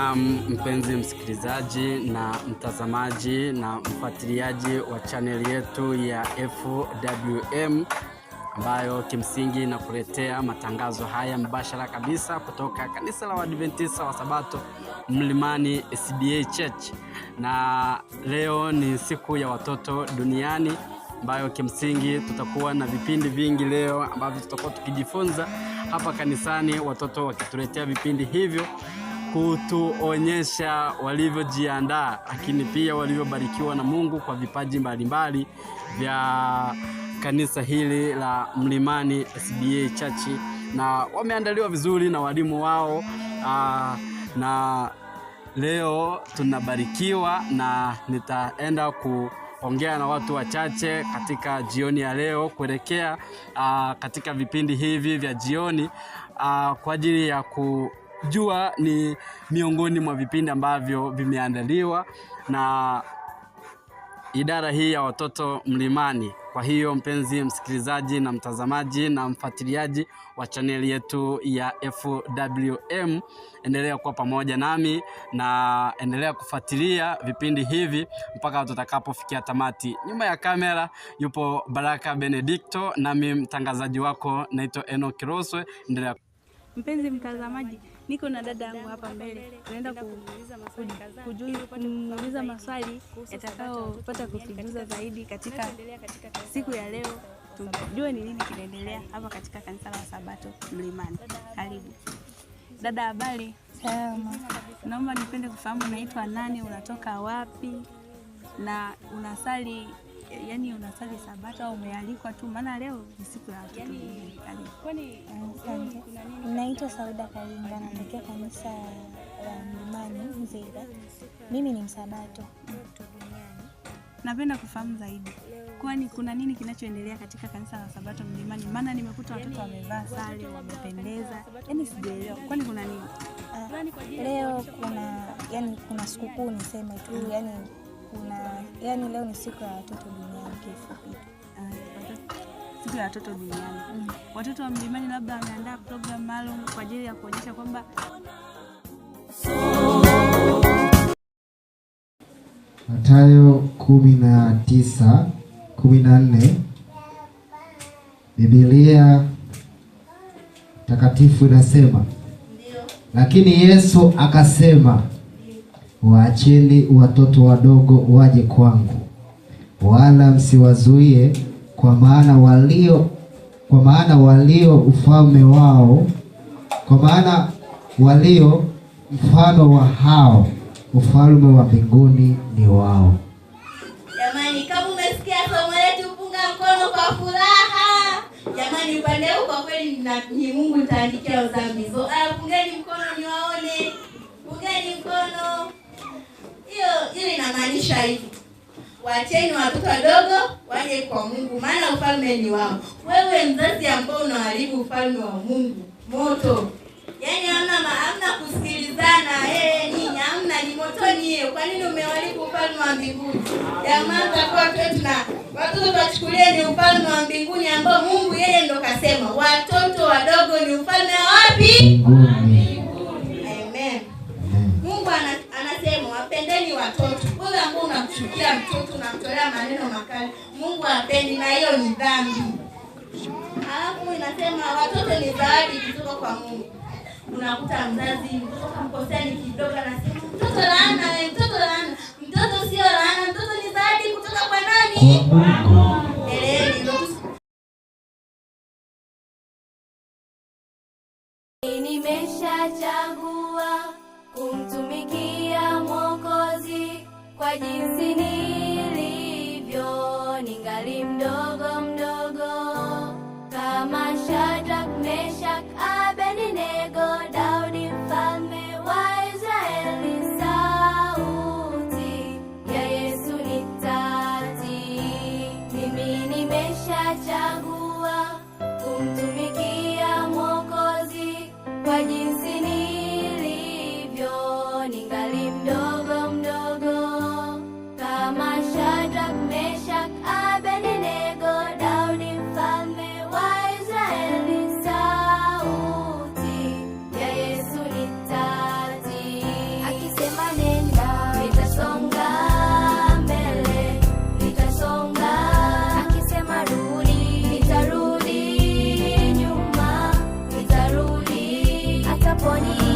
Na mpenzi msikilizaji na mtazamaji na mfuatiliaji wa channel yetu ya FWM ambayo kimsingi inakuletea matangazo haya mbashara kabisa kutoka kanisa la Waadventista wa Sabato Mlimani SDA Church. Na leo ni siku ya watoto duniani ambayo kimsingi tutakuwa na vipindi vingi leo ambavyo tutakuwa tukijifunza hapa kanisani, watoto wakituletea vipindi hivyo kutuonyesha walivyojiandaa, lakini pia walivyobarikiwa na Mungu kwa vipaji mbalimbali vya kanisa hili la Mlimani SDA Church, na wameandaliwa vizuri na walimu wao. Na leo tunabarikiwa na nitaenda kuongea na watu wachache katika jioni ya leo kuelekea katika vipindi hivi vya jioni kwa ajili ya kujua ni miongoni mwa vipindi ambavyo vimeandaliwa na idara hii ya watoto Mlimani. Kwa hiyo mpenzi msikilizaji na mtazamaji na mfuatiliaji wa chaneli yetu ya FWM, endelea kuwa pamoja nami na endelea kufuatilia vipindi hivi mpaka tutakapofikia tamati. Nyuma ya kamera yupo Baraka Benedicto, nami mtangazaji wako naitwa Enoch Roswe. Endelea. Mpenzi mtazamaji, niko na dada yangu hapa mbele. Tunaenda kuuliza maswali yatakayopata kutujuza zaidi katika siku ya leo. Tujue ni nini kinaendelea hapa katika kanisa la Sabato Mlimani. Karibu. Dada, habari? Salama. Naomba nipende kufahamu unaitwa nani, unatoka wapi na unasali Sabato au umealikwa tu? Maana leo ni siku ya watoto duniani. Asante. Naitwa Sauda Kalinga, natokea kanisa la Mlimani Mzega. Mimi ni msabato. Napenda kufahamu zaidi, kwani kuna nini kinachoendelea katika kanisa la Sabato Mlimani? Maana nimekuta watoto wamevaa sare, wamependeza. Sijaelewa. Kwani kuna nini? Leo kuna sikukuu, niseme tu, leo ni siku ya watoto duniani kifupi. Siku ya watoto duniani. Watoto wa Mlimani labda wameandaa program maalum kwa ajili ya kuonyesha kwamba Mathayo 19:14 Biblia takatifu inasema, lakini Yesu akasema, waacheni watoto wadogo waje kwangu, wala msiwazuie, kwa maana walio mfano wa hao ufalme wa mbinguni ni wao. Jamani, kama umesikia somo letu, punga mkono kwa furaha. Jamani, upande huu kwa kweli ni Mungu nitaandikia dhambi. Pungeni mkono niwaone. Pungeni mkono. Hiyo inamaanisha hivi: waacheni watoto wadogo waje kwa Mungu, maana ufalme ni wao. Wewe mzazi ambao unaharibu ufalme wa Mungu, moto. Hamna kusikilizana, nyinyi hamna, ni motoni hiyo. Kwa nini umeharibu ufalme wa mbinguni? Jamani, tutakuwa tu na watoto tuwachukulie ni ufalme wa mbinguni ambao Mungu yeye ndo kasema watoto wadogo ni ufalme wapi? Mbinguni. Amen. Mungu anasema wapendeni watoto. Wewe ambao unamchukia mtoto unamtolea maneno makali, Mungu hapendi, na hiyo ni dhambi. Alafu inasema watoto ni zawadi kutoka kwa Mungu. Unakuta mzazi mtoto kamkosea ni kidogo, anasema mtoto laana, mtoto laana. Mtoto sio laana, mtoto ni zawadi kutoka kwa nani? Mungu. Nimeshachagua kumtumikia Mwokozi kwa jinsi nilivyo, ningali mdogo kama Shadrach, Meshach, Abednego, Daudi mfalme wa Israeli. Sauti ya Yesu nitatii. Mimi nimeshachagua kumtumikia Mwokozi kwa jinsi nilivyo, ningali mdogo kama Shadrach, Meshach, Abednego, peponi.